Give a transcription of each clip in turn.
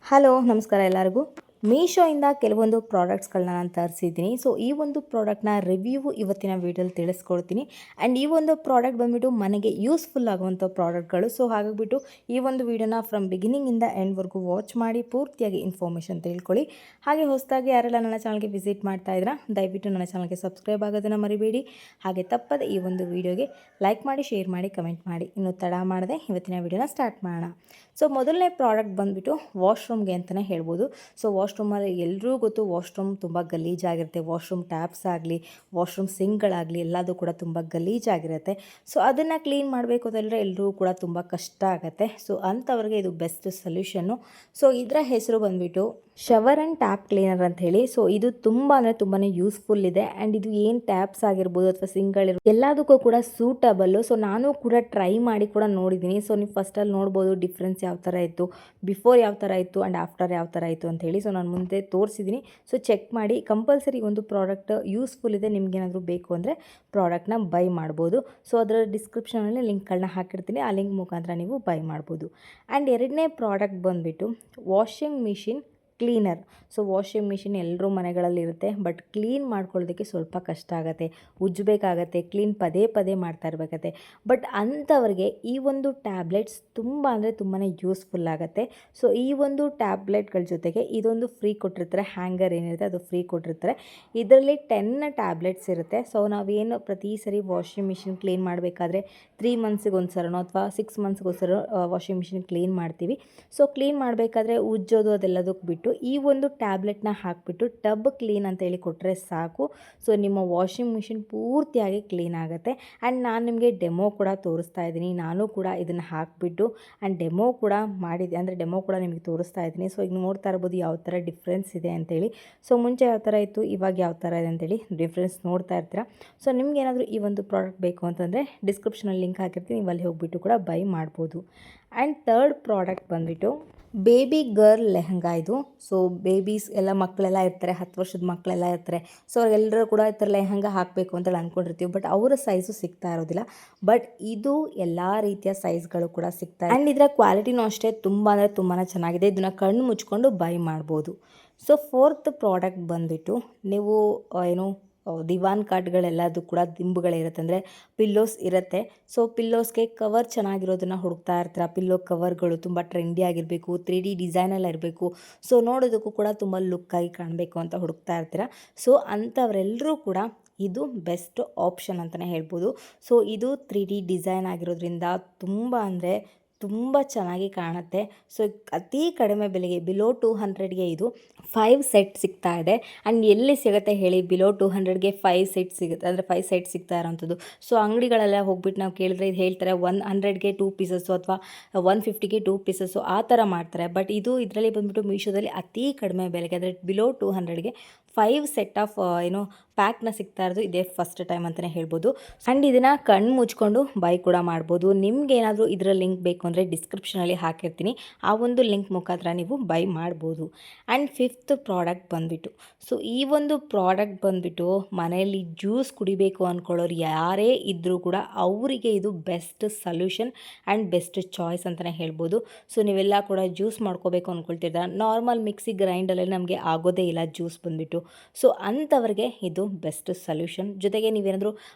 Hello ನಮಸ್ಕಾರ ಎಲ್ಲರಿಗೂ. ಮೀಶೋಯಿಂದ ಕೆಲವೊಂದು ಪ್ರಾಡಕ್ಟ್ಸ್ಗಳನ್ನ ನಾನು ತರಿಸಿದ್ದೀನಿ. ಸೊ ಈ ಒಂದು ಪ್ರಾಡಕ್ಟ್ನ ರಿವ್ಯೂ ಇವತ್ತಿನ ವೀಡಿಯೋಲಿ ತಿಳಿಸ್ಕೊಡ್ತೀನಿ. ಆ್ಯಂಡ್ ಈ ಒಂದು ಪ್ರಾಡಕ್ಟ್ ಬಂದುಬಿಟ್ಟು ಮನೆಗೆ ಯೂಸ್ಫುಲ್ ಆಗುವಂಥ ಪ್ರಾಡಕ್ಟ್ಗಳು. ಸೊ ಹಾಗಾಗಿಬಿಟ್ಟು ಈ ಒಂದು ವೀಡಿಯೋನ ಫ್ರಮ್ ಬಿಗಿನಿಂಗಿಂದ ಎಂಡ್ವರೆಗೂ ವಾಚ್ ಮಾಡಿ ಪೂರ್ತಿಯಾಗಿ ಇನ್ಫಾರ್ಮೇಷನ್ ತಿಳ್ಕೊಳ್ಳಿ. ಹಾಗೆ ಹೊಸದಾಗಿ ಯಾರೆಲ್ಲ ನನ್ನ ಚಾನಲ್ಗೆ ವಿಸಿಟ್ ಮಾಡ್ತಾ ಇದ್ದೀರಾ ದಯವಿಟ್ಟು ನನ್ನ ಚಾನಲ್ಗೆ ಸಬ್ಸ್ಕ್ರೈಬ್ ಆಗೋದನ್ನು ಮರಿಬೇಡಿ. ಹಾಗೆ ತಪ್ಪದೆ ಈ ಒಂದು ವೀಡಿಯೋಗೆ ಲೈಕ್ ಮಾಡಿ, ಶೇರ್ ಮಾಡಿ, ಕಮೆಂಟ್ ಮಾಡಿ. ಇನ್ನು ತಡ ಮಾಡದೆ ಇವತ್ತಿನ ವೀಡಿಯೋನ ಸ್ಟಾರ್ಟ್ ಮಾಡೋಣ. ಸೊ ಮೊದಲನೇ ಪ್ರಾಡಕ್ಟ್ ಬಂದುಬಿಟ್ಟು ವಾಶ್ರೂಮ್ಗೆ ಅಂತಲೇ ಹೇಳ್ಬೋದು. ಸೊ ವಾಶ್ರೂಮಲ್ಲಿ ಎಲ್ಲರೂ ಗೊತ್ತು, ವಾಶ್ರೂಮ್ ತುಂಬ ಗಲೀಜಾಗಿರುತ್ತೆ. ವಾಶ್ರೂಮ್ ಟ್ಯಾಪ್ಸ್ ಆಗಲಿ, ವಾಶ್ರೂಮ್ ಸಿಂಕ್ಗಳಾಗಲಿ ಎಲ್ಲದೂ ಕೂಡ ತುಂಬ ಗಲೀಜಾಗಿರುತ್ತೆ. ಸೊ ಅದನ್ನು ಕ್ಲೀನ್ ಮಾಡಬೇಕು ಅಂತಂದರೆ ಎಲ್ಲರೂ ಕೂಡ ತುಂಬ ಕಷ್ಟ ಆಗುತ್ತೆ. ಸೊ ಅಂಥವ್ರಿಗೆ ಇದು ಬೆಸ್ಟ್ ಸೊಲ್ಯೂಷನ್ನು. ಸೊ ಇದರ ಹೆಸರು ಬಂದುಬಿಟ್ಟು ಶವರ್ ಆ್ಯಂಡ್ ಟ್ಯಾಪ್ ಕ್ಲೀನರ್ ಅಂತ ಹೇಳಿ. ಸೊ ಇದು ತುಂಬ ಅಂದರೆ ತುಂಬಾ ಯೂಸ್ಫುಲ್ ಇದೆ. ಆ್ಯಂಡ್ ಇದು ಏನು ಟ್ಯಾಪ್ಸ್ ಆಗಿರ್ಬೋದು ಅಥವಾ ಸಿಂಕ್ಗಳಿರ್ಬೋದು ಎಲ್ಲದಕ್ಕೂ ಕೂಡ ಸೂಟಬಲ್ಲು. ಸೊ ನಾನು ಕೂಡ ಟ್ರೈ ಮಾಡಿ ಕೂಡ ನೋಡಿದ್ದೀನಿ. ಸೊ ನೀವು ಫಸ್ಟಲ್ಲಿ ನೋಡ್ಬೋದು ಡಿಫ್ರೆನ್ಸ್ ಯಾವ ಥರ ಇತ್ತು, ಬಿಫೋರ್ ಯಾವ ಥರ ಇತ್ತು ಆ್ಯಂಡ್ ಆಫ್ಟರ್ ಯಾವ ಥರ ಇತ್ತು ಅಂತ ಹೇಳಿ. ಸೊ ನಾನು ಮುಂದೆ ತೋರಿಸಿದ್ದೀನಿ. ಸೊ ಚೆಕ್ ಮಾಡಿ. ಕಂಪಲ್ಸರಿ ಒಂದು ಪ್ರಾಡಕ್ಟ್ ಯೂಸ್ಫುಲ್ ಇದೆ, ನಿಮಗೇನಾದರೂ ಬೇಕು ಅಂದರೆ ಪ್ರಾಡಕ್ಟ್ನ ಬೈ ಮಾಡ್ಬೋದು. ಸೊ ಅದರ ಡಿಸ್ಕ್ರಿಪ್ಷನಲ್ಲಿ ಲಿಂಕ್ಗಳನ್ನ ಹಾಕಿರ್ತೀನಿ, ಆ ಲಿಂಕ್ ಮುಖಾಂತರ ನೀವು ಬೈ ಮಾಡ್ಬೋದು. ಆ್ಯಂಡ್ ಎರಡನೇ ಪ್ರಾಡಕ್ಟ್ ಬಂದುಬಿಟ್ಟು washing machine cleaner. So washing machine ಎಲ್ಲರೂ ಮನೆಗಳಲ್ಲಿ ಇರುತ್ತೆ, ಬಟ್ ಕ್ಲೀನ್ ಮಾಡ್ಕೊಳ್ಳೋದಕ್ಕೆ ಸ್ವಲ್ಪ ಕಷ್ಟ ಆಗುತ್ತೆ, ಉಜ್ಜಬೇಕಾಗತ್ತೆ, ಕ್ಲೀನ್ ಪದೇ ಪದೇ ಮಾಡ್ತಾ ಇರಬೇಕತ್ತೆ. ಬಟ್ ಅಂಥವ್ರಿಗೆ ಈ ಒಂದು ಟ್ಯಾಬ್ಲೆಟ್ಸ್ ತುಂಬ ಅಂದರೆ ತುಂಬಾ ಯೂಸ್ಫುಲ್ ಆಗುತ್ತೆ. ಸೊ ಈ ಒಂದು ಟ್ಯಾಬ್ಲೆಟ್ಗಳ ಜೊತೆಗೆ ಇದೊಂದು ಫ್ರೀ ಕೊಟ್ಟಿರ್ತಾರೆ, ಹ್ಯಾಂಗರ್ ಏನಿರುತ್ತೆ ಅದು ಫ್ರೀ ಕೊಟ್ಟಿರ್ತಾರೆ. ಇದರಲ್ಲಿ 10 ಟ್ಯಾಬ್ಲೆಟ್ಸ್ ಇರುತ್ತೆ. ಸೊ ನಾವೇನು ಪ್ರತಿ ಸರಿ ವಾಷಿಂಗ್ ಮಿಷಿನ್ ಕ್ಲೀನ್ ಮಾಡಬೇಕಾದ್ರೆ 3 ಮಂತ್ಸಿಗೆ ಒಂದು ಸರನೋ ಅಥವಾ 6 ಮಂತ್ಸ್ಗೆ ಒಂದು ಸಲ ವಾಷಿಂಗ್ ಮಿಷಿನ್ ಕ್ಲೀನ್ ಮಾಡ್ತೀವಿ. ಸೊ ಕ್ಲೀನ್ ಮಾಡಬೇಕಾದ್ರೆ ಉಜ್ಜೋದು ಅದೆಲ್ಲದಕ್ಕೆ ಬಿಟ್ಟು ಈ ಒಂದು ಟ್ಯಾಬ್ಲೆಟ್ನ ಹಾಕಿಬಿಟ್ಟು ಟಬ್ ಕ್ಲೀನ್ ಅಂತ ಹೇಳಿ ಕೊಟ್ಟರೆ ಸಾಕು. ಸೊ ನಿಮ್ಮ ವಾಷಿಂಗ್ ಮಿಷಿನ್ ಪೂರ್ತಿಯಾಗಿ ಕ್ಲೀನ್ ಆಗುತ್ತೆ. ಆ್ಯಂಡ್ ನಾನು ನಿಮಗೆ ಡೆಮೋ ಕೂಡ ತೋರಿಸ್ತಾ ಇದ್ದೀನಿ. ನಾನು ಕೂಡ ಇದನ್ನು ಹಾಕಿಬಿಟ್ಟು ಆ್ಯಂಡ್ ಡೆಮೋ ಕೂಡ ಮಾಡಿದೆ, ಅಂದರೆ ಡೆಮೋ ಕೂಡ ನಿಮಗೆ ತೋರಿಸ್ತಾ ಇದ್ದೀನಿ. ಸೊ ಈಗ ನೋಡ್ತಾ ಇರ್ಬೋದು ಯಾವ ಥರ ಡಿಫ್ರೆನ್ಸ್ ಇದೆ ಅಂತೇಳಿ. ಸೊ ಮುಂಚೆ ಯಾವ ಥರ ಇತ್ತು, ಇವಾಗ ಯಾವ ಥರ ಇದೆ ಅಂತೇಳಿ ಡಿಫ್ರೆನ್ಸ್ ನೋಡ್ತಾ ಇರ್ತೀರಾ. ಸೊ ನಿಮ್ಗೆ ಏನಾದರೂ ಈ ಒಂದು ಪ್ರಾಡಕ್ಟ್ ಬೇಕು ಅಂತಂದರೆ ಡಿಸ್ಕ್ರಿಪ್ಷನಲ್ಲಿ ಲಿಂಕ್ ಹಾಕಿರ್ತೀನಿ, ನೀವು ಅಲ್ಲಿ ಹೋಗಿಬಿಟ್ಟು ಕೂಡ ಬೈ ಮಾಡ್ಬೋದು. ಆ್ಯಂಡ್ ಥರ್ಡ್ ಪ್ರಾಡಕ್ಟ್ ಬಂದುಬಿಟ್ಟು ಬೇಬಿ ಗರ್ಲ್ ಲೆಹಂಗಾ ಇದು. ಸೊ ಬೇಬೀಸ್ ಎಲ್ಲ ಮಕ್ಕಳೆಲ್ಲ ಇರ್ತಾರೆ, 10 ವರ್ಷದ ಮಕ್ಕಳೆಲ್ಲ ಇರ್ತಾರೆ. ಸೊ ಅವ್ರೆಲ್ಲರೂ ಕೂಡ ಈ ಥರ ಲೆಹಂಗಾ ಹಾಕಬೇಕು ಅಂತೇಳಿ ಅಂದ್ಕೊಂಡಿರ್ತೀವಿ, ಬಟ್ ಅವರ ಸೈಜು ಸಿಗ್ತಾ ಇರೋದಿಲ್ಲ. ಬಟ್ ಇದು ಎಲ್ಲ ರೀತಿಯ ಸೈಜ್ಗಳು ಕೂಡ ಸಿಗ್ತಾ ಇದೆ. ಆ್ಯಂಡ್ ಇದರ ಕ್ವಾಲಿಟಿನೂ ಅಷ್ಟೇ ತುಂಬ ಅಂದರೆ ತುಂಬಾ ಚೆನ್ನಾಗಿದೆ. ಇದನ್ನು ಕಣ್ಣು ಮುಚ್ಕೊಂಡು ಬೈ ಮಾಡ್ಬೋದು. ಸೊ ಫೋರ್ತ್ ಪ್ರಾಡಕ್ಟ್ ಬಂದುಬಿಟ್ಟು ನೀವು ಏನು ದಿವಾನ್ ಕಾಟ್ಗಳೆಲ್ಲದು ಕೂಡ ದಿಂಬುಗಳಿರುತ್ತೆ, ಅಂದರೆ ಪಿಲ್ಲೋಸ್ ಇರುತ್ತೆ. ಸೊ ಪಿಲ್ಲೋಸ್ಗೆ ಕವರ್ ಚೆನ್ನಾಗಿರೋದನ್ನು ಹುಡುಕ್ತಾ ಇರ್ತೀರ. ಪಿಲ್ಲೋ ಕವರ್ಗಳು ತುಂಬ ಟ್ರೆಂಡಿ ಆಗಿರಬೇಕು, 3D ಡಿಸೈನೆಲ್ಲ ಇರಬೇಕು, ಸೊ ನೋಡೋದಕ್ಕೂ ಕೂಡ ತುಂಬ ಲುಕ್ಕಾಗಿ ಕಾಣಬೇಕು ಅಂತ ಹುಡುಕ್ತಾ ಇರ್ತೀರ. ಸೊ ಅಂಥವರೆಲ್ಲರೂ ಕೂಡ ಇದು ಬೆಸ್ಟ್ ಆಪ್ಷನ್ ಅಂತಲೇ ಹೇಳ್ಬೋದು. ಸೊ ಇದು 3D ಡಿಸೈನ್ ಆಗಿರೋದ್ರಿಂದ ತುಂಬ ಅಂದರೆ ತುಂಬ ಚೆನ್ನಾಗಿ ಕಾಣುತ್ತೆ. ಸೊ ಅತಿ ಕಡಿಮೆ ಬೆಲೆಗೆ ಬಿಲೋ 200ಗೆ ಇದು 5 ಸೆಟ್ ಸಿಗ್ತಾ ಇದೆ. ಆ್ಯಂಡ್ ಎಲ್ಲಿ ಸಿಗುತ್ತೆ ಹೇಳಿ, ಬಿಲೋ 200ಗೆ 5 ಸೆಟ್ ಸಿಗುತ್ತೆ, ಅಂದರೆ 5 ಸೆಟ್ ಸಿಗ್ತಾ ಇರೋವಂಥದ್ದು. ಸೊ ಅಂಗಡಿಗಳೆಲ್ಲ ಹೋಗ್ಬಿಟ್ಟು ನಾವು ಕೇಳಿದ್ರೆ ಇದು ಹೇಳ್ತಾರೆ 100ಗೆ 2 ಪೀಸಸ್ಸು ಅಥವಾ 150ಗೆ 2 ಪೀಸಸ್ಸು ಆ ಥರ ಮಾಡ್ತಾರೆ. ಬಟ್ ಇದು ಇದರಲ್ಲಿ ಬಂದುಬಿಟ್ಟು ಮೀಶೋದಲ್ಲಿ ಅತಿ ಕಡಿಮೆ ಬೆಲೆಗೆ, ಅಂದರೆ ಬಿಲೋ 200ಗೆ 5 ಸೆಟ್ ಆಫ್ ಪ್ಯಾಕ್ನ ಸಿಗ್ತಾ ಇರೋದು ಇದೇ ಫಸ್ಟ್ ಟೈಮ್ ಅಂತಲೇ ಹೇಳ್ಬೋದು. ಆ್ಯಂಡ್ ಇದನ್ನು ಕಣ್ಣು ಮುಚ್ಕೊಂಡು ಬೈ ಕೂಡ ಮಾಡ್ಬೋದು. ನಿಮ್ಗೆ ಏನಾದರೂ ಇದರ ಲಿಂಕ್ ಬೇಕು ಅಂದರೆ ಡಿಸ್ಕ್ರಿಪ್ಷನಲ್ಲಿ ಹಾಕಿರ್ತೀನಿ, ಆ ಒಂದು ಲಿಂಕ್ ಮುಖಾಂತರ ನೀವು ಬೈ ಮಾಡ್ಬೋದು. ಆ್ಯಂಡ್ ಫಿಫ್ತ್ ಪ್ರಾಡಕ್ಟ್ ಬಂದುಬಿಟ್ಟು, ಸೊ ಈ ಒಂದು ಪ್ರಾಡಕ್ಟ್ ಬಂದುಬಿಟ್ಟು ಮನೆಯಲ್ಲಿ ಜ್ಯೂಸ್ ಕುಡಿಬೇಕು ಅಂದ್ಕೊಳ್ಳೋರು ಯಾರೇ ಇದ್ದರೂ ಕೂಡ ಅವರಿಗೆ ಇದು best solution and best choice ಅಂತಲೇ ಹೇಳ್ಬೋದು. ಸೊ ನೀವೆಲ್ಲ ಕೂಡ ಜ್ಯೂಸ್ ಮಾಡ್ಕೋಬೇಕು ಅಂದ್ಕೊಳ್ತಿರ್ತಾರೆ, ನಾರ್ಮಲ್ ಮಿಕ್ಸಿ ಗ್ರೈಂಡಲ್ಲಿ ನಮಗೆ ಆಗೋದೇ ಇಲ್ಲ ಜ್ಯೂಸ್ ಬಂದುಬಿಟ್ಟು. ಸೊ ಅಂಥವ್ರಿಗೆ ಇದು ಬೆಸ್ಟ್ ಸೊಲ್ಯೂಷನ್. ಜೊತೆಗೆ ನೀವೇನಾದರೂ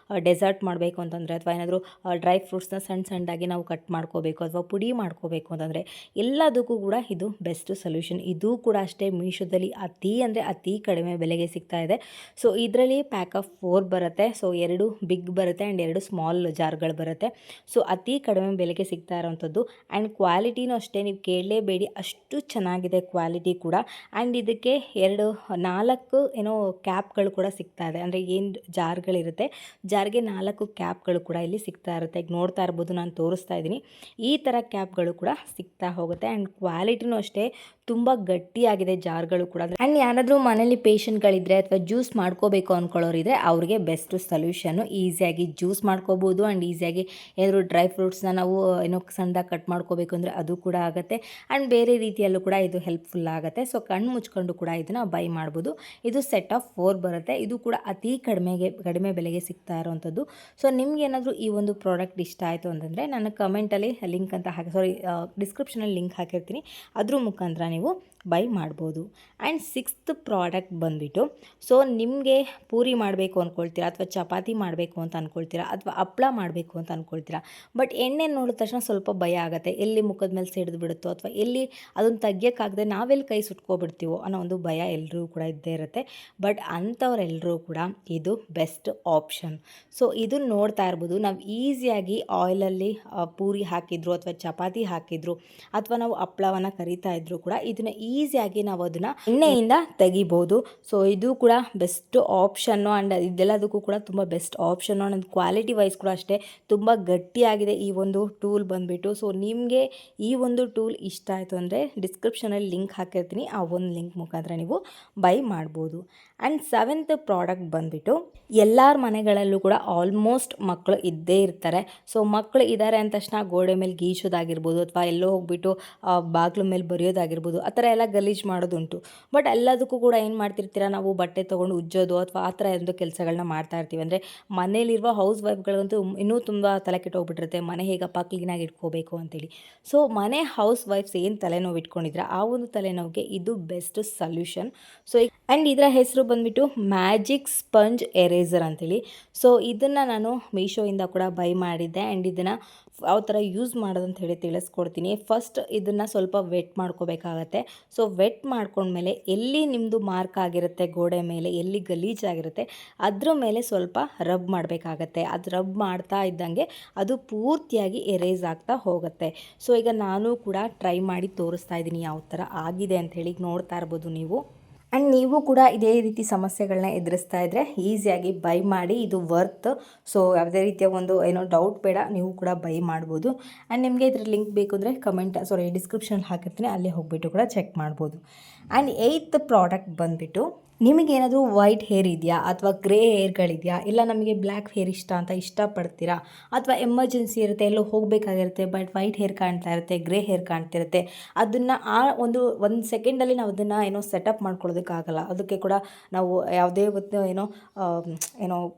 ಡೆಸರ್ಟ್ ಮಾಡಬೇಕು ಅಂತಂದರೆ ಅಥವಾ ಏನಾದರೂ ಡ್ರೈ ಫ್ರೂಟ್ಸ್ನ ಸಣ್ಣ ಸಣ್ಣದಾಗಿ ನಾವು ಕಟ್ ಮಾಡ್ಕೋಬೇಕು ಅಥವಾ ಪುಡಿ ಮಾಡ್ಕೋಬೇಕು ಅಂತಂದರೆ ಎಲ್ಲದಕ್ಕೂ ಕೂಡ ಇದು ಬೆಸ್ಟ್ ಸೊಲ್ಯೂಷನ್. ಇದು ಕೂಡ ಅಷ್ಟೇ ಮೀಶೋದಲ್ಲಿ ಅತಿ ಅಂದರೆ ಅತಿ ಕಡಿಮೆ ಬೆಲೆಗೆ ಸಿಗ್ತಾ ಇದೆ. ಸೊ ಇದರಲ್ಲಿ ಪ್ಯಾಕ್ ಆಫ್ 4 ಬರುತ್ತೆ. ಸೊ 2 ಬಿಗ್ ಬರುತ್ತೆ ಆ್ಯಂಡ್ 2 ಸ್ಮಾಲ್ ಜಾರ್ಗಳು ಬರುತ್ತೆ. ಸೊ ಅತಿ ಕಡಿಮೆ ಬೆಲೆಗೆ ಸಿಗ್ತಾ ಇರೋವಂಥದ್ದು. ಆ್ಯಂಡ್ ಕ್ವಾಲಿಟಿನೂ ಅಷ್ಟೇ, ನೀವು ಕೇಳಲೇಬೇಡಿ, ಅಷ್ಟು ಚೆನ್ನಾಗಿದೆ ಕ್ವಾಲಿಟಿ ಕೂಡ. ಆ್ಯಂಡ್ ಇದಕ್ಕೆ 4 ಏನೋ ಕ್ಯಾಪ್ಗಳು ಕೂಡ ಸಿಗ್ತಾ ಇದೆ, ಅಂದರೆ ಏನು ಜಾರ್ಗಳಿರುತ್ತೆ ಜಾರ್ಗೆ 4 ಕ್ಯಾಪ್ಗಳು ಕೂಡ ಇಲ್ಲಿ ಸಿಗ್ತಾ ಇರುತ್ತೆ. ಈಗ ನೋಡ್ತಾ ಇರ್ಬೋದು, ನಾನು ತೋರಿಸ್ತಾ ಇದ್ದೀನಿ, ಈ ಥರ ಕ್ಯಾಪ್ಗಳು ಕೂಡ ಸಿಗ್ತಾ ಹೋಗುತ್ತೆ. ಆ್ಯಂಡ್ ಕ್ವಾಲಿಟಿನೂ ಅಷ್ಟೇ ತುಂಬ ಗಟ್ಟಿಯಾಗಿದೆ ಜಾರ್ಗಳು ಕೂಡ. ಆ್ಯಂಡ್ ಯಾರಾದರೂ ಮನೇಲಿ ಪೇಷಂಟ್ಗಳಿದ್ರೆ ಅಥವಾ ಜ್ಯೂಸ್ ಮಾಡ್ಕೋಬೇಕು ಅಂದ್ಕೊಳ್ಳೋರಿದ್ರೆ ಅವ್ರಿಗೆ ಬೆಸ್ಟ್ ಸೊಲ್ಯೂಷನ್ನು. ಈಸಿಯಾಗಿ ಜ್ಯೂಸ್ ಮಾಡ್ಕೋಬೋದು ಆ್ಯಂಡ್ ಈಸಿಯಾಗಿ ಏನಾದರೂ ಡ್ರೈ ಫ್ರೂಟ್ಸ್ನ ನಾವು ಏನೋ ಸಣ್ಣದಾಗಿ ಕಟ್ ಮಾಡ್ಕೋಬೇಕು ಅಂದರೆ ಅದು ಕೂಡ ಆಗುತ್ತೆ. ಆ್ಯಂಡ್ ಬೇರೆ ರೀತಿಯಲ್ಲೂ ಕೂಡ ಇದು ಹೆಲ್ಪ್ಫುಲ್ ಆಗುತ್ತೆ. ಸೊ ಕಣ್ಣು ಮುಚ್ಕೊಂಡು ಕೂಡ ಇದನ್ನು ಬೈ ಮಾಡ್ಬೋದು. ಇದು ಸೆಟ್ ಆಫ್ 4 ಬರುತ್ತೆ. ಇದು ಕೂಡ ಅತಿ ಕಡಿಮೆ ಬೆಲೆಗೆ ಸಿಗ್ತಾ ಇರೋವಂಥದ್ದು. ಸೊ ನಿಮ್ಗೇನಾದರೂ ಈ ಒಂದು ಪ್ರಾಡಕ್ಟ್ ಇಷ್ಟ ಆಯಿತು ಅಂತಂದರೆ ನಾನು ಕಮೆಂಟಲ್ಲಿ ಲಿಂಕ್ ಅಂತ ಡಿಸ್ಕ್ರಿಪ್ಷನಲ್ಲಿ ಲಿಂಕ್ ಹಾಕಿರ್ತೀನಿ, ಅದ್ರ ಮುಖಾಂತರ ನೀವು ಬೈ ಮಾಡ್ಬೋದು. ಆ್ಯಂಡ್ 6th ಪ್ರಾಡಕ್ಟ್ ಬಂದುಬಿಟ್ಟು, ಸೊ ನಿಮಗೆ ಪೂರಿ ಮಾಡಬೇಕು ಅಂದ್ಕೊಳ್ತೀರಾ ಅಥವಾ ಚಪಾತಿ ಮಾಡಬೇಕು ಅಂತ ಅಂದ್ಕೊಳ್ತೀರಾ ಅಥವಾ ಹಪ್ಳ ಮಾಡಬೇಕು ಅಂತ ಅಂದ್ಕೊಳ್ತೀರಾ, ಬಟ್ ಎಣ್ಣೆ ನೋಡಿದ ತಕ್ಷಣ ಸ್ವಲ್ಪ ಭಯ ಆಗುತ್ತೆ, ಎಲ್ಲಿ ಮುಖದ ಮೇಲೆ ಸಿಡಿದು ಬಿಡುತ್ತೋ ಅಥವಾ ಎಲ್ಲಿ ಅದನ್ನು ತೆಗಿಯೋಕ್ಕಾಗದೆ ನಾವೆಲ್ಲಿ ಕೈ ಸುಟ್ಕೊಬಿಡ್ತೀವೋ ಅನ್ನೋ ಒಂದು ಭಯ ಎಲ್ಲರೂ ಕೂಡ ಇದ್ದೇ ಇರುತ್ತೆ. ಬಟ್ ಅಂಥವರೆಲ್ಲರೂ ಕೂಡ ಇದು ಬೆಸ್ಟ್ ಆಪ್ಷನ್. ಸೊ ಇದನ್ನು ನೋಡ್ತಾ ಇರ್ಬೋದು, ನಾವು ಈಸಿಯಾಗಿ ಆಯಿಲಲ್ಲಿ ಪೂರಿ ಹಾಕಿದ್ರು ಅಥವಾ ಚಪಾತಿ ಹಾಕಿದ್ರು ಅಥವಾ ನಾವು ಹಪ್ಳವನ್ನು ಕರಿತಾ ಇದ್ರು ಕೂಡ ಇದನ್ನು ಈಸಿಯಾಗಿ ನಾವು ಅದನ್ನು ಎಣ್ಣೆಯಿಂದ ತೆಗಿಬೋದು. ಸೊ ಇದು ಕೂಡ ಬೆಸ್ಟ್ ಆಪ್ಷನ್ನು. ಆ್ಯಂಡ್ ಇದೆಲ್ಲದಕ್ಕೂ ಕೂಡ ತುಂಬ best option. And quality wise ಕೂಡ ಅಷ್ಟೇ ತುಂಬ ಗಟ್ಟಿಯಾಗಿದೆ ಈ ಒಂದು ಟೂಲ್ ಬಂದುಬಿಟ್ಟು. ಸೊ ನಿಮಗೆ ಈ ಒಂದು ಟೂಲ್ ಇಷ್ಟ ಆಯಿತು ಅಂದರೆ ಡಿಸ್ಕ್ರಿಪ್ಷನಲ್ಲಿ ಲಿಂಕ್ ಹಾಕಿರ್ತೀನಿ, ಆ ಒಂದು ಲಿಂಕ್ ಮುಖಾಂತರ ನೀವು ಬೈ ಮಾಡ್ಬೋದು. ಆ್ಯಂಡ್ 7th ಪ್ರಾಡಕ್ಟ್ ಬಂದುಬಿಟ್ಟು, ಎಲ್ಲರ ಮನೆಗಳಲ್ಲೂ ಕೂಡ ಆಲ್ಮೋಸ್ಟ್ ಮಕ್ಕಳು ಇದ್ದೇ ಇರ್ತಾರೆ. ಸೊ ಮಕ್ಕಳು ಇದ್ದಾರೆ ಅಂದ ತಕ್ಷಣ ಗೋಡೆ ಮೇಲೆ ಗೀಚೋದಾಗಿರ್ಬೋದು ಅಥವಾ ಎಲ್ಲೋ ಹೋಗ್ಬಿಟ್ಟು ಬಾಗಿಲು ಮೇಲೆ ಬರೆಯೋದಾಗಿರ್ಬೋದು, ಆ ಥರ ಎಲ್ಲ ಗಲೀಜು ಮಾಡೋದುಂಟು. ಬಟ್ ಎಲ್ಲದಕ್ಕೂ ಕೂಡ ಏನು ಮಾಡ್ತಿರ್ತೀರ, ನಾವು ಬಟ್ಟೆ ತೊಗೊಂಡು ಉಜ್ಜೋದು ಅಥವಾ ಆ ಥರ ಒಂದು ಕೆಲಸಗಳನ್ನ ಮಾಡ್ತಾ ಇರ್ತೀವಿ. ಅಂದರೆ ಮನೇಲಿರುವ ಹೌಸ್ ವೈಫ್ಗಳಿಗಂತೂ ಇನ್ನೂ ತುಂಬ ತಲೆ ಕೆಟ್ಟೋಗ್ಬಿಟ್ಟಿರುತ್ತೆ, ಮನೆ ಹೇಗಪ್ಪ ಕ್ಲೀನಾಗಿ ಇಟ್ಕೋಬೇಕು ಅಂತೇಳಿ. ಸೊ ಮನೆ ಹೌಸ್ ವೈಫ್ಸ್ ಏನು ತಲೆನೋವು ಇಟ್ಕೊಂಡಿದ್ರೆ ಆ ಒಂದು ತಲೆನೋವಿಗೆ ಇದು ಬೆಸ್ಟ್ ಸೊಲ್ಯೂಷನ್. ಸೊ ಆ್ಯಂಡ್ ಇದರ ಹೆಸರು ಬಂದುಬಿಟ್ಟು ಮ್ಯಾಜಿಕ್ ಸ್ಪಂಜ್ ಎರೇಸರ್ ಅಂತೇಳಿ. ಸೊ ಇದನ್ನು ನಾನು ಮೀಶೋಯಿಂದ ಕೂಡ ಬೈ ಮಾಡಿದ್ದೆ. ಆ್ಯಂಡ್ ಇದನ್ನು ಯಾವ ಥರ ಯೂಸ್ ಮಾಡೋದು ಅಂತ ಹೇಳಿ ತಿಳಿಸ್ಕೊಡ್ತೀನಿ. ಫಸ್ಟ್ ಇದನ್ನು ಸ್ವಲ್ಪ ವೆಟ್ ಮಾಡ್ಕೋಬೇಕಾಗತ್ತೆ. ಸೊ ವೆಟ್ ಮಾಡ್ಕೊಂಡ್ಮೇಲೆ ಎಲ್ಲಿ ನಿಮ್ಮದು ಮಾರ್ಕ್ ಆಗಿರುತ್ತೆ ಗೋಡೆ ಮೇಲೆ, ಎಲ್ಲಿ ಗಲೀಜಾಗಿರುತ್ತೆ ಅದ್ರ ಮೇಲೆ ಸ್ವಲ್ಪ ರಬ್ ಮಾಡಬೇಕಾಗತ್ತೆ. ಅದು ರಬ್ ಮಾಡ್ತಾ ಇದ್ದಂಗೆ ಅದು ಪೂರ್ತಿಯಾಗಿ ಎರೇಸ್ ಆಗ್ತಾ ಹೋಗುತ್ತೆ. ಸೊ ಈಗ ನಾನು ಕೂಡ ಟ್ರೈ ಮಾಡಿ ತೋರಿಸ್ತಾ ಇದ್ದೀನಿ ಯಾವ ಥರ ಆಗಿದೆ ಅಂಥೇಳಿ, ನೋಡ್ತಾ ಇರ್ಬೋದು ನೀವು. ಆ್ಯಂಡ್ ನೀವು ಕೂಡ ಇದೇ ರೀತಿ ಸಮಸ್ಯೆಗಳನ್ನ ಎದುರಿಸ್ತಾ ಇದ್ದರೆ ಈಸಿಯಾಗಿ ಬೈ ಮಾಡಿ, ಇದು ವರ್ತ್. ಸೊ ಯಾವುದೇ ರೀತಿಯ ಒಂದು ಡೌಟ್ ಬೇಡ, ನೀವು ಕೂಡ ಬೈ ಮಾಡ್ಬೋದು. ಆ್ಯಂಡ್ ನಿಮಗೆ ಇದ್ರ ಲಿಂಕ್ ಬೇಕು ಅಂದರೆ ಡಿಸ್ಕ್ರಿಪ್ಷನಲ್ಲಿ ಹಾಕಿರ್ತೀನಿ, ಅಲ್ಲೇ ಹೋಗಿಬಿಟ್ಟು ಕೂಡ ಚೆಕ್ ಮಾಡ್ಬೋದು. ಆ್ಯಂಡ್ 8th ಪ್ರಾಡಕ್ಟ್ ಬಂದುಬಿಟ್ಟು, ನಿಮಗೇನಾದರೂ ವೈಟ್ ಹೇರ್ ಇದೆಯಾ ಅಥವಾ ಗ್ರೇ ಹೇರ್ಗಳಿದೆಯಾ, ಇಲ್ಲ ನಮಗೆ ಬ್ಲ್ಯಾಕ್ ಹೇರ್ ಇಷ್ಟಪಡ್ತೀರಾ ಅಥವಾ ಎಮರ್ಜೆನ್ಸಿ ಇರುತ್ತೆ, ಎಲ್ಲೋ ಹೋಗಬೇಕಾಗಿರುತ್ತೆ ಬಟ್ ವೈಟ್ ಹೇರ್ ಕಾಣ್ತಾ ಇರುತ್ತೆ, ಗ್ರೇ ಹೇರ್ ಕಾಣ್ತಿರುತ್ತೆ, ಅದನ್ನು ಒಂದು ಸೆಕೆಂಡಲ್ಲಿ ನಾವು ಅದನ್ನು ಸೆಟಪ್ ಮಾಡ್ಕೊಳ್ಳೋದಕ್ಕಾಗಲ್ಲ. ಅದಕ್ಕೆ ಕೂಡ ನಾವು ಯಾವುದೇ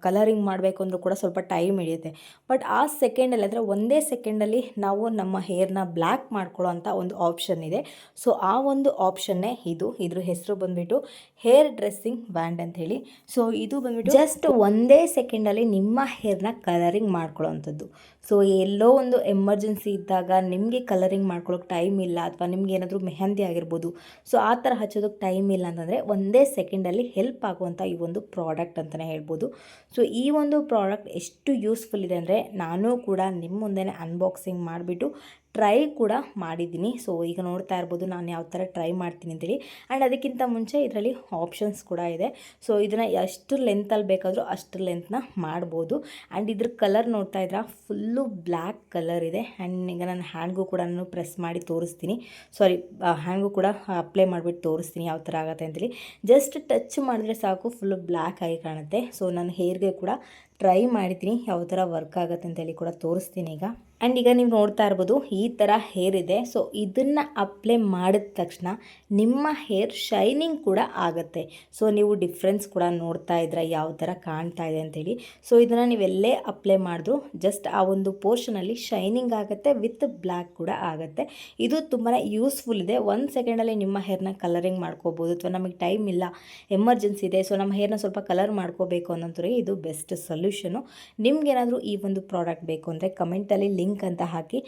ಕಲರಿಂಗ್ ಮಾಡಬೇಕು ಅಂದರೂ ಕೂಡ ಸ್ವಲ್ಪ ಟೈಮ್ ಹಿಡಿಯುತ್ತೆ. ಬಟ್ ಆ ಸೆಕೆಂಡಲ್ಲಿ ಅಂದರೆ ಒಂದೇ ಸೆಕೆಂಡಲ್ಲಿ ನಾವು ನಮ್ಮ ಹೇರ್ನ ಬ್ಲ್ಯಾಕ್ ಮಾಡ್ಕೊಳ್ಳೋ ಅಂಥ ಒಂದು ಆಪ್ಷನ್ ಇದೆ. ಸೊ ಆ ಒಂದು ಆಪ್ಷನ್ನೇ ಇದ್ರ ಹೆಸರು ಬಂದುಬಿಟ್ಟು ಹೇರ್ ಡ್ರೆಸ್ಸಿಂಗ್ ಬ್ಯಾಂಡ್ ಅಂತ ಹೇಳಿ. ಸೊ ಇದು ಬಂದುಬಿಟ್ಟು ಜಸ್ಟ್ ಒಂದೇ ಸೆಕೆಂಡಲ್ಲಿ ನಿಮ್ಮ ಹೇರ್ನ ಕಲರಿಂಗ್ ಮಾಡ್ಕೊಳ್ಳೋವಂಥದ್ದು. ಸೊ ಎಲ್ಲೋ ಒಂದು ಎಮರ್ಜೆನ್ಸಿ ಇದ್ದಾಗ ನಿಮಗೆ ಕಲರಿಂಗ್ ಮಾಡ್ಕೊಳ್ಳೋಕೆ ಟೈಮ್ ಇಲ್ಲ ಅಥವಾ ನಿಮ್ಗೆ ಏನಾದರೂ ಮೆಹಂದಿ ಆಗಿರ್ಬೋದು, ಸೊ ಆ ಥರ ಹಚ್ಚೋದಕ್ಕೆ ಟೈಮ್ ಇಲ್ಲ ಅಂತಂದರೆ ಒಂದೇ ಸೆಕೆಂಡಲ್ಲಿ ಹೆಲ್ಪ್ ಆಗುವಂಥ ಈ ಒಂದು ಪ್ರಾಡಕ್ಟ್ ಅಂತಲೇ ಹೇಳ್ಬೋದು. ಸೊ ಈ ಒಂದು ಪ್ರಾಡಕ್ಟ್ ಎಷ್ಟು ಯೂಸ್ಫುಲ್ ಇದೆ ಅಂದರೆ ನಾನು ಕೂಡ ನಿಮ್ಮ ಮುಂದೆನೇ ಅನ್ಬಾಕ್ಸಿಂಗ್ ಮಾಡಿಬಿಟ್ಟು ಟ್ರೈ ಕೂಡ ಮಾಡಿದ್ದೀನಿ. ಸೊ ಈಗ ನೋಡ್ತಾ ಇರ್ಬೋದು ನಾನು ಯಾವ ಥರ ಟ್ರೈ ಮಾಡ್ತೀನಿ ಅಂತೇಳಿ. ಆ್ಯಂಡ್ ಅದಕ್ಕಿಂತ ಮುಂಚೆ ಇದರಲ್ಲಿ ಆಪ್ಷನ್ಸ್ ಕೂಡ ಇದೆ. ಸೊ ಇದನ್ನು ಎಷ್ಟು ಲೆಂತಲ್ಲಿ ಬೇಕಾದರೂ ಅಷ್ಟು ಲೆಂತ್ನ ಮಾಡ್ಬೋದು. ಆ್ಯಂಡ್ ಇದ್ರ ಕಲರ್ ನೋಡ್ತಾ ಇದ್ರೆ ಫುಲ್ಲು ಬ್ಲ್ಯಾಕ್ ಕಲರ್ ಇದೆ. ಆ್ಯಂಡ್ ಈಗ ನಾನು ಹ್ಯಾಂಡ್ಗೂ ಕೂಡ ನಾನು ಪ್ರೆಸ್ ಮಾಡಿ ತೋರಿಸ್ತೀನಿ, ಹ್ಯಾಂಡ್ಗೂ ಕೂಡ ಅಪ್ಲೈ ಮಾಡಿಬಿಟ್ಟು ತೋರಿಸ್ತೀನಿ ಯಾವ ಥರ ಆಗುತ್ತೆ ಅಂತೇಳಿ. ಜಸ್ಟ್ ಟಚ್ ಮಾಡಿದ್ರೆ ಸಾಕು, ಫುಲ್ಲು ಬ್ಲ್ಯಾಕ್ ಆಗಿ ಕಾಣುತ್ತೆ. ಸೊ ನಾನು ಹೇರ್ಗೆ ಕೂಡ ಟ್ರೈ ಮಾಡಿದ್ದೀನಿ ಯಾವ ಥರ ವರ್ಕ್ ಆಗುತ್ತೆ ಅಂತೇಳಿ ಕೂಡ ತೋರಿಸ್ತೀನಿ ಈಗ. ಆ್ಯಂಡ್ ಈಗ ನೀವು ನೋಡ್ತಾ ಇರ್ಬೋದು ಈ ಥರ ಹೇರ್ ಇದೆ. ಸೊ ಇದನ್ನು ಅಪ್ಲೈ ಮಾಡಿದ ತಕ್ಷಣ ನಿಮ್ಮ ಹೇರ್ ಶೈನಿಂಗ್ ಕೂಡ ಆಗುತ್ತೆ. ಸೊ ನೀವು ಡಿಫ್ರೆನ್ಸ್ ಕೂಡ ನೋಡ್ತಾ ಇದ್ರೆ ಯಾವ ಥರ ಕಾಣ್ತಾ ಇದೆ ಅಂತೇಳಿ. ಸೊ ಇದನ್ನು ನೀವೆಲ್ಲೇ ಅಪ್ಲೈ ಮಾಡಿದ್ರು ಜಸ್ಟ್ ಆ ಒಂದು ಪೋರ್ಷನಲ್ಲಿ ಶೈನಿಂಗ್ ಆಗುತ್ತೆ, ವಿತ್ ಬ್ಲ್ಯಾಕ್ ಕೂಡ ಆಗುತ್ತೆ. ಇದು ತುಂಬಾ ಯೂಸ್ಫುಲ್ ಇದೆ. 1 ಸೆಕೆಂಡಲ್ಲಿ ನಿಮ್ಮ ಹೇರ್ನ ಕಲರಿಂಗ್ ಮಾಡ್ಕೋಬೋದು. ಅಥವಾ ನಮಗೆ ಟೈಮ್ ಇಲ್ಲ, ಎಮರ್ಜೆನ್ಸಿ ಇದೆ, ಸೊ ನಮ್ಮ ಹೇರ್ನ ಸ್ವಲ್ಪ ಕಲರ್ ಮಾಡ್ಕೋಬೇಕು ಅನ್ನೋಂಥವ್ರಿಗೆ ಇದು ಬೆಸ್ಟ್ ಸೊಲ್ಯೂಷನು. ನಿಮ್ಗೇನಾದರೂ ಈ ಒಂದು ಪ್ರಾಡಕ್ಟ್ ಬೇಕು ಅಂದರೆ ಕಮೆಂಟಲ್ಲಿ ಲಿಂಕ್ ಅಂತ ಹಾಕಿ,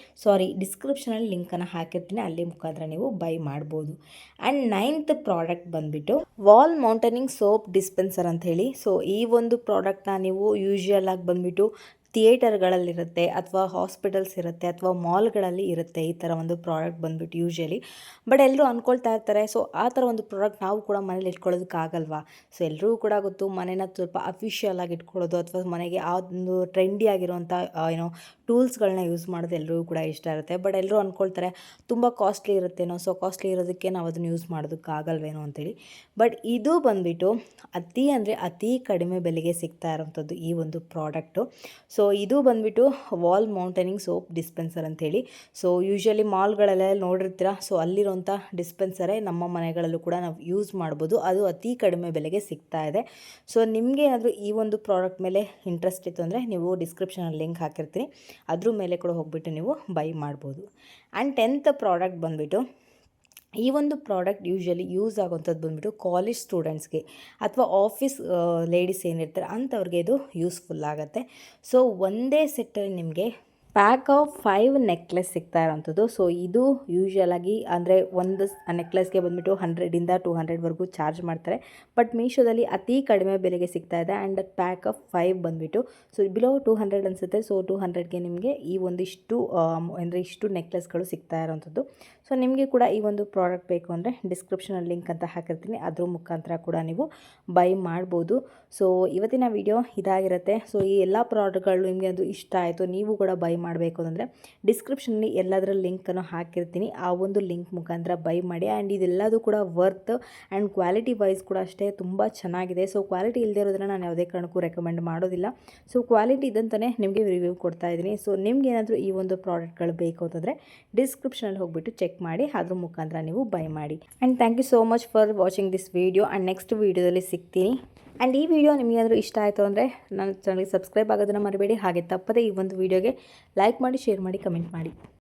ಡಿಸ್ಕ್ರಿಪ್ಷನಲ್ಲಿ ಲಿಂಕನ್ನು ಹಾಕಿರ್ತೀನಿ, ಅಲ್ಲಿ ಮುಖಾಂತರ ನೀವು ಬೈ ಮಾಡ್ಬೋದು. ಆ್ಯಂಡ್ 9th ಪ್ರಾಡಕ್ಟ್ ಬಂದುಬಿಟ್ಟು ವಾಲ್ ಮೌಂಟನಿಂಗ್ ಸೋಪ್ ಡಿಸ್ಪೆನ್ಸರ್ ಅಂತ ಹೇಳಿ. ಸೊ ಈ ಒಂದು ಪ್ರಾಡಕ್ಟ್ನ ನೀವು ಯೂಶುವಲ್ ಆಗಿ ಬಂದುಬಿಟ್ಟು ಥಿಯೇಟರ್ಗಳಲ್ಲಿರುತ್ತೆ ಅಥವಾ ಹಾಸ್ಪಿಟಲ್ಸ್ ಇರುತ್ತೆ ಅಥವಾ ಮಾಲ್ಗಳಲ್ಲಿ ಇರುತ್ತೆ ಈ ಥರ ಒಂದು ಪ್ರಾಡಕ್ಟ್ ಬಂದುಬಿಟ್ಟು ಯೂಶಲಿ. ಬಟ್ ಎಲ್ಲರೂ ಅಂದ್ಕೊಳ್ತಾ ಇರ್ತಾರೆ, ಸೊ ಆ ಥರ ಒಂದು ಪ್ರಾಡಕ್ಟ್ ನಾವು ಕೂಡ ಮನೇಲಿ ಇಟ್ಕೊಳ್ಳೋದಕ್ಕಾಗಲ್ವಾ. ಸೊ ಎಲ್ಲರಿಗೂ ಕೂಡ ಗೊತ್ತು, ಮನೇನ ಸ್ವಲ್ಪ ಅಫಿಷಿಯಲ್ ಆಗಿ ಇಟ್ಕೊಳ್ಳೋದು ಅಥವಾ ಮನೆಗೆ ಆ ಒಂದು ಟ್ರೆಂಡಿ ಆಗಿರುವಂಥ ಟೂಲ್ಸ್ಗಳನ್ನ ಯೂಸ್ ಮಾಡೋದು ಎಲ್ರಿಗೂ ಕೂಡ ಇಷ್ಟ ಇರುತ್ತೆ. ಬಟ್ ಎಲ್ಲರೂ ಅಂದ್ಕೊಳ್ತಾರೆ ತುಂಬ ಕಾಸ್ಟ್ಲಿ ಇರುತ್ತೇನೋ, ಸೊ ಕಾಸ್ಟ್ಲಿ ಇರೋದಕ್ಕೆ ನಾವು ಅದನ್ನು ಯೂಸ್ ಮಾಡೋದಕ್ಕಾಗಲ್ವೇನೋ ಅಂತೇಳಿ. ಬಟ್ ಇದು ಬಂದುಬಿಟ್ಟು ಅತಿ ಕಡಿಮೆ ಬೆಲೆಗೆ ಸಿಗ್ತಾ ಇರೋವಂಥದ್ದು ಈ ಒಂದು ಪ್ರಾಡಕ್ಟು. ಸೊ ಇದು ಬಂದುಬಿಟ್ಟು ವಾಲ್ ಮೌಂಟನಿಂಗ್ ಸೋಪ್ ಡಿಸ್ಪೆನ್ಸರ್ ಅಂಥೇಳಿ. ಸೊ ಯೂಶ್ವಲಿ ಮಾಲ್ಗಳೆಲ್ಲ ನೋಡಿರ್ತೀರ, ಸೊ ಅಲ್ಲಿರೋಂಥ ಡಿಸ್ಪೆನ್ಸರೇ ನಮ್ಮ ಮನೆಗಳಲ್ಲೂ ಕೂಡ ನಾವು ಯೂಸ್ ಮಾಡ್ಬೋದು. ಅದು ಅತಿ ಕಡಿಮೆ ಬೆಲೆಗೆ ಸಿಗ್ತಾ ಇದೆ. ಸೊ ನಿಮಗೆ ಏನಾದರೂ ಈ ಒಂದು ಪ್ರಾಡಕ್ಟ್ ಮೇಲೆ ಇಂಟ್ರೆಸ್ಟ್ ಇತ್ತು ಅಂದರೆ ನೀವು ಡಿಸ್ಕ್ರಿಪ್ಷನಲ್ಲಿ ಲಿಂಕ್ ಹಾಕಿರ್ತೀನಿ, ಅದ್ರ ಮೇಲೆ ಕೂಡ ಹೋಗ್ಬಿಟ್ಟು ನೀವು ಬೈ ಮಾಡ್ಬೋದು. ಆ್ಯಂಡ್ 10th ಪ್ರಾಡಕ್ಟ್ ಬಂದುಬಿಟ್ಟು, ಈ ಒಂದು ಪ್ರಾಡಕ್ಟ್ ಯೂಶ್ವಲಿ ಯೂಸ್ ಆಗೋವಂಥದ್ದು ಬಂದುಬಿಟ್ಟು ಕಾಲೇಜ್ ಸ್ಟೂಡೆಂಟ್ಸ್ಗೆ ಅಥವಾ ಆಫೀಸ್ ಲೇಡೀಸ್ ಏನಿರ್ತಾರೆ ಅಂಥವ್ರಿಗೆ ಇದು ಯೂಸ್ಫುಲ್ ಆಗುತ್ತೆ. ಸೊ ಒಂದೇ ಸೆಟ್ಟಲ್ಲಿ ನಿಮಗೆ ಪ್ಯಾಕ್ ಆಫ್ 5 ನೆಕ್ಲೆಸ್ ಸಿಗ್ತಾ ಇರೋವಂಥದ್ದು. ಸೊ ಇದು ಯೂಶ್ವಲಾಗಿ ಅಂದರೆ ಒಂದು ನೆಕ್ಲೆಸ್ಗೆ ಬಂದುಬಿಟ್ಟು 100ಇಂದ 200ವರೆಗೂ ಚಾರ್ಜ್ ಮಾಡ್ತಾರೆ. ಬಟ್ ಮೀಶೋದಲ್ಲಿ ಅತಿ ಕಡಿಮೆ ಬೆಲೆಗೆ ಸಿಗ್ತಾ ಇದೆ. ಆ್ಯಂಡ್ ಪ್ಯಾಕ್ ಆಫ್ 5 ಬಂದುಬಿಟ್ಟು ಸೊ ಬಿಲೋ 200 ಅನಿಸುತ್ತೆ. ಸೊ 200ಗೆ ನಿಮಗೆ ಈ ಒಂದಿಷ್ಟು ಅಂದರೆ ಇಷ್ಟು ನೆಕ್ಲೆಸ್ಗಳು ಸಿಗ್ತಾ ಇರೋವಂಥದ್ದು. ಸೊ ನಿಮಗೆ ಕೂಡ ಈ ಒಂದು ಪ್ರಾಡಕ್ಟ್ ಬೇಕು ಅಂದರೆ ಡಿಸ್ಕ್ರಿಪ್ಷನಲ್ಲಿ ಲಿಂಕ್ ಅಂತ ಹಾಕಿರ್ತೀನಿ, ಅದ್ರ ಮುಖಾಂತರ ಕೂಡ ನೀವು ಬೈ ಮಾಡ್ಬೋದು. ಸೊ ಇವತ್ತಿನ ವಿಡಿಯೋ ಇದಾಗಿರುತ್ತೆ. ಸೊ ಈ ಎಲ್ಲ ಪ್ರಾಡಕ್ಟ್ಗಳು ನಿಮಗೆ ಅದು ಇಷ್ಟ ಆಯಿತು, ನೀವು ಕೂಡ ಬೈ ಮಾಡಬೇಕು ಅಂದರೆ ಡಿಸ್ಕ್ರಿಪ್ಷನಲ್ಲಿ ಎಲ್ಲದರ ಲಿಂಕನ್ನು ಹಾಕಿರ್ತೀನಿ, ಆ ಒಂದು ಲಿಂಕ್ ಮುಖಾಂತರ ಬೈ ಮಾಡಿ. ಆ್ಯಂಡ್ ಇದೆಲ್ಲದೂ ಕೂಡ ವರ್ತ್ ಆ್ಯಂಡ್ ಕ್ವಾಲಿಟಿ ವೈಸ್ ಕೂಡ ಅಷ್ಟೇ ತುಂಬ ಚೆನ್ನಾಗಿದೆ. ಸೊ ಕ್ವಾಲಿಟಿ ಇಲ್ಲದೆ ಇರೋದನ್ನು ನಾನು ಯಾವುದೇ ಕಾರಣಕ್ಕೂ ರೆಕಮೆಂಡ್ ಮಾಡೋದಿಲ್ಲ. ಸೊ ಕ್ವಾಲಿಟಿ ಇದ್ದಂತಲೇ ನಿಮಗೆ ರಿವ್ಯೂ ಕೊಡ್ತಾ ಇದ್ದೀನಿ. ಸೊ ನಿಮ್ಗೆ ಏನಾದರೂ ಈ ಒಂದು ಪ್ರಾಡಕ್ಟ್ಗಳು ಬೇಕು ಅಂತಂದರೆ ಡಿಸ್ಕ್ರಿಪ್ಷನಲ್ಲಿ ಹೋಗ್ಬಿಟ್ಟು ಚೆಕ್ ಮಾಡಿ, ಅದ್ರ ಮುಖಾಂತರ ನೀವು ಬೈ ಮಾಡಿ. And thank you so much for watching this video. And next ವೀಡಿಯೋದಲ್ಲಿ ಸಿಗ್ತೀನಿ. ಆ್ಯಂಡ್ ಈ ವಿಡಿಯೋ ನಿಮಗೇನಾದರೂ ಇಷ್ಟ ಆಯಿತು ಅಂದರೆ ನನ್ನ ಚಾನಲ್ಗೆ ಸಬ್ಸ್ಕ್ರೈಬ್ ಆಗೋದನ್ನು ಮರಿಬೇಡಿ. ಹಾಗೆ ತಪ್ಪದೇ ಈ ಒಂದು ವಿಡಿಯೋಗೆ ಲೈಕ್ ಮಾಡಿ, ಶೇರ್ ಮಾಡಿ, ಕಮೆಂಟ್ ಮಾಡಿ.